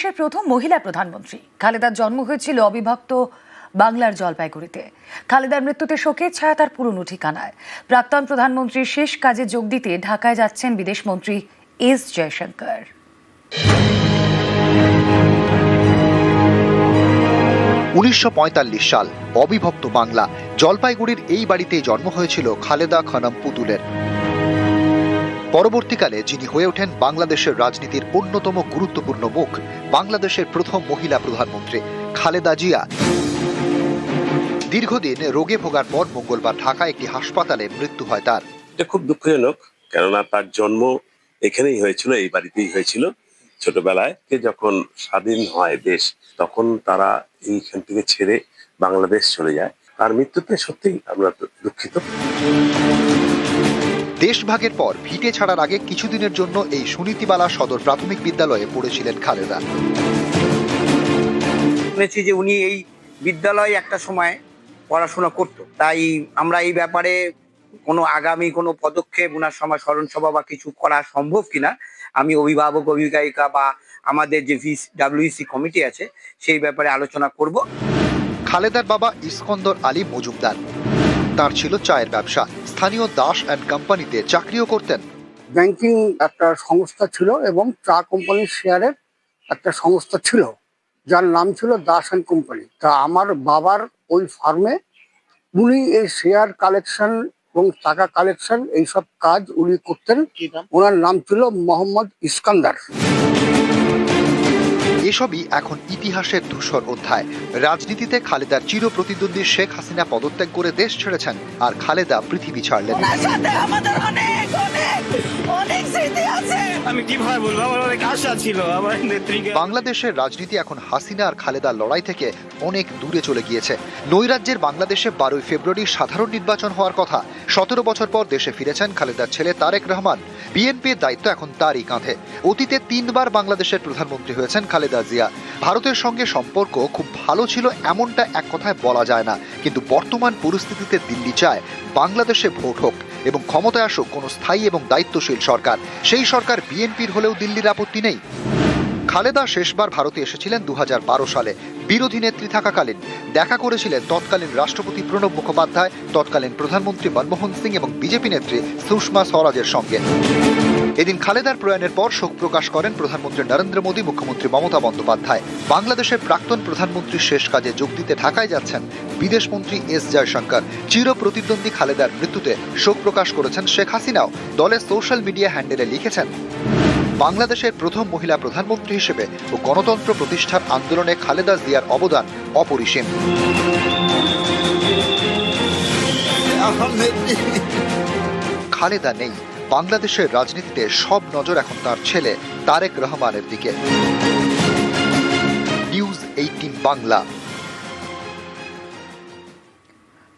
বাংলাদেশের প্রথম মহিলা প্রধানমন্ত্রী খালেদার জন্ম হয়েছিল অবিভক্ত বাংলার জলপাইগুড়িতে। খালেদার মৃত্যুতে শোকের ছায়া তার পুরনো ঠিকানায়। প্রাক্তন প্রধানমন্ত্রীর শেষ কাজে যোগ দিতে ঢাকায় যাচ্ছেন বিদেশমন্ত্রী এস জয়শঙ্কর। 1945 সাল, অবিভক্ত বাংলা, জলপাইগুড়ির এই বাড়িতেই জন্ম হয়েছিল খালেদা খানম পুতুলের। পরবর্তীকালে যিনি হয়ে ওঠেন বাংলাদেশের রাজনীতির অন্যতম গুরুত্বপূর্ণ মুখ, বাংলাদেশের প্রথম মহিলা প্রধানমন্ত্রী খালেদা জিয়া। দীর্ঘদিন রোগে ভোগার পর মঙ্গলবার ঢাকায় একটি হাসপাতালে মৃত্যু হয় তার। এটা খুব দুঃখজনক, কেননা তার জন্ম এখানেই হয়েছিল, এই বাড়িতেই হয়েছিল। ছোটবেলায় যখন স্বাধীন হয় দেশ, তখন তারা এইখান থেকে ছেড়ে বাংলাদেশ চলে যায়। তার মৃত্যুতে সত্যিই আমরা দুঃখিত। দেশভাগের পর ভিটে ছাড়ার আগে কিছুদিনের জন্য এই সুনীতিবালা সদর প্রাথমিক বিদ্যালয়ে পড়েছিলেন খালেদা। শুনেছি যে উনি এই বিদ্যালয়ে একটা সময় পড়াশোনা করত, তাই আমরা এই ব্যাপারে আগামী কোনো পদক্ষেপ ওনার সময় স্মরণ সভা বা কিছু করা সম্ভব কিনা আমি অভিভাবক অভিভাবিকা বা আমাদের যে VWC কমিটি আছে সেই ব্যাপারে আলোচনা করব। খালেদার বাবা ইস্কন্দর আলী মজুমদার, তার ছিল চায়ের ব্যবসা। স্থানীয় দাস অ্যান্ড কোম্পানিতে চাকরিও করতেন। ব্যাংকিং একটা সংস্থা ছিল এবং চা কোম্পানির শেয়ারের একটা সংস্থা ছিল যার নাম ছিল দাস অ্যান্ড কোম্পানি। তা আমার বাবার ওই ফার্মে উনি এই শেয়ার কালেকশন এবং টাকা কালেকশন এইসব কাজ উনি করতেন। ওনার নাম ছিল মোহাম্মদ ইস্কান্দার। এসবই এখন ইতিহাসের ধূসর অধ্যায়। রাজনীতিতে খালেদার চির প্রতিদ্বন্দ্বী শেখ হাসিনা পদত্যাগ করে দেশ ছেড়েছেন, আর খালেদা পৃথিবী ছাড়লেন। আমি কিভাবে বলবো, আমার অনেক আশা ছিল আমার নেত্রীকে। বাংলাদেশের রাজনীতি এখন হাসিনা আর খালেদার লড়াই থেকে অনেক দূরে চলে গিয়েছে। নৈরাজ্যের বাংলাদেশে 12 ফেব্রুয়ারি সাধারণ নির্বাচন হওয়ার কথা। 17 বছর পর দেশে ফিরেছেন খালেদার ছেলে তারেক রহমান। বিএনপির দায়িত্ব এখন তারই কাঁধে। অতীতে 3 বার বাংলাদেশের প্রধানমন্ত্রী হয়েছেন খালেদা জিয়া। ভারতের সঙ্গে সম্পর্ক খুব ভালো ছিল এমনটা এক কথায় বলা যায় না, কিন্তু বর্তমান পরিস্থিতিতে দিল্লি চায় বাংলাদেশে ভোট হোক এবং ক্ষমতায় আসুক কোনো স্থায়ী এবং দায়িত্বশীল সরকার। সেই সরকার বিএনপির হলেও দিল্লির আপত্তি নেই। খালেদা শেষবার ভারতে এসেছিলেন 2012 সালে। বিরোধী নেত্রী থাকাকালীন দেখা করেছিলেন তৎকালীন রাষ্ট্রপতি প্রণব মুখোপাধ্যায়, তৎকালীন প্রধানমন্ত্রী মনমোহন সিং এবং বিজেপি নেত্রী সুষমা স্বরাজের সঙ্গে। এদিন খালেদার প্রয়াণের পর শোক প্রকাশ করেন প্রধানমন্ত্রী নরেন্দ্র মোদী, মুখ্যমন্ত্রী মমতা বন্দ্যোপাধ্যায়। বাংলাদেশের প্রাক্তন প্রধানমন্ত্রীর শেষ কাজে যোগ দিতে ঢাকায় যাচ্ছেন বিদেশমন্ত্রী এস জয়শঙ্কর। চির প্রতিদ্বন্দ্বী খালেদার মৃত্যুতে শোক প্রকাশ করেছেন শেখ হাসিনাও। দলের সোশ্যাল মিডিয়া হ্যান্ডেলে লিখেছেন, বাংলাদেশের প্রথম মহিলা প্রধানমন্ত্রী হিসেবে ও গণতন্ত্র প্রতিষ্ঠার আন্দোলনে খালেদা জিয়ার অবদান অপরিসীম। খালেদা নেই, বাংলাদেশের রাজনীতিতে সব নজর এখন তার ছেলে তারেক রহমানের দিকে। নিউজ 18 বাংলা।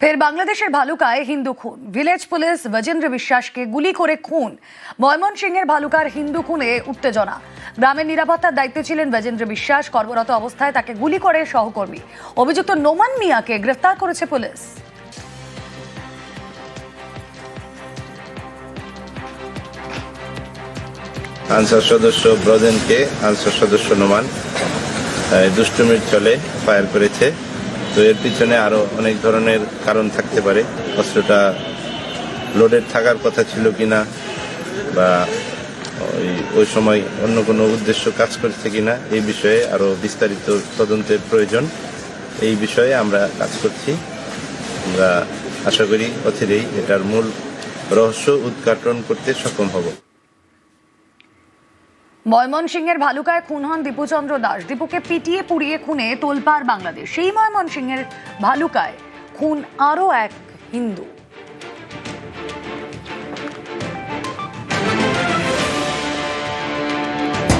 ফের বাংলাদেশের ভালুকায় হিন্দু খুন। ভিলেজ পুলিশ বজেন্দ্র বিশ্বাসকে গুলি করে খুন। ময়মনসিংহের ভালুকার হিন্দু খুনে উত্তেজনা। গ্রামের নিরাপত্তার দায়িত্বে ছিলেন বজেন্দ্র বিশ্বাস। কর্মরত অবস্থায় তাকে গুলি করে সহকর্মী। অভিযুক্ত নোমান মিয়াকে গ্রেফতার করেছে পুলিশ। আনসার সদস্য ব্রজেনকে আনসার সদস্য নোমান দুষ্টুমির চলে ফায়ার করেছে। তো এর পিছনে আরো অনেক ধরনের কারণ থাকতে পারে। অস্ত্রটা লোডেড থাকার কথা ছিল কিনা, বা ওই সময় অন্য কোনো উদ্দেশ্য কাজ করছে কিনা, এই বিষয়ে আরো বিস্তারিত তদন্তের প্রয়োজন। এই বিষয়ে আমরা কাজ করছি। আমরা আশা করি অচিরেই এটার মূল রহস্য উদ্ঘাটন করতে সক্ষম হব। ময়মনসিংহের ভালুকায় খুন হন দীপুচন্দ্র দাস। দীপুকে পিটিয়ে পুড়িয়ে খুনে তোলপাড় বাংলাদেশ। সেই ময়মনসিংহের ভালুকায় খুন আরও এক হিন্দু।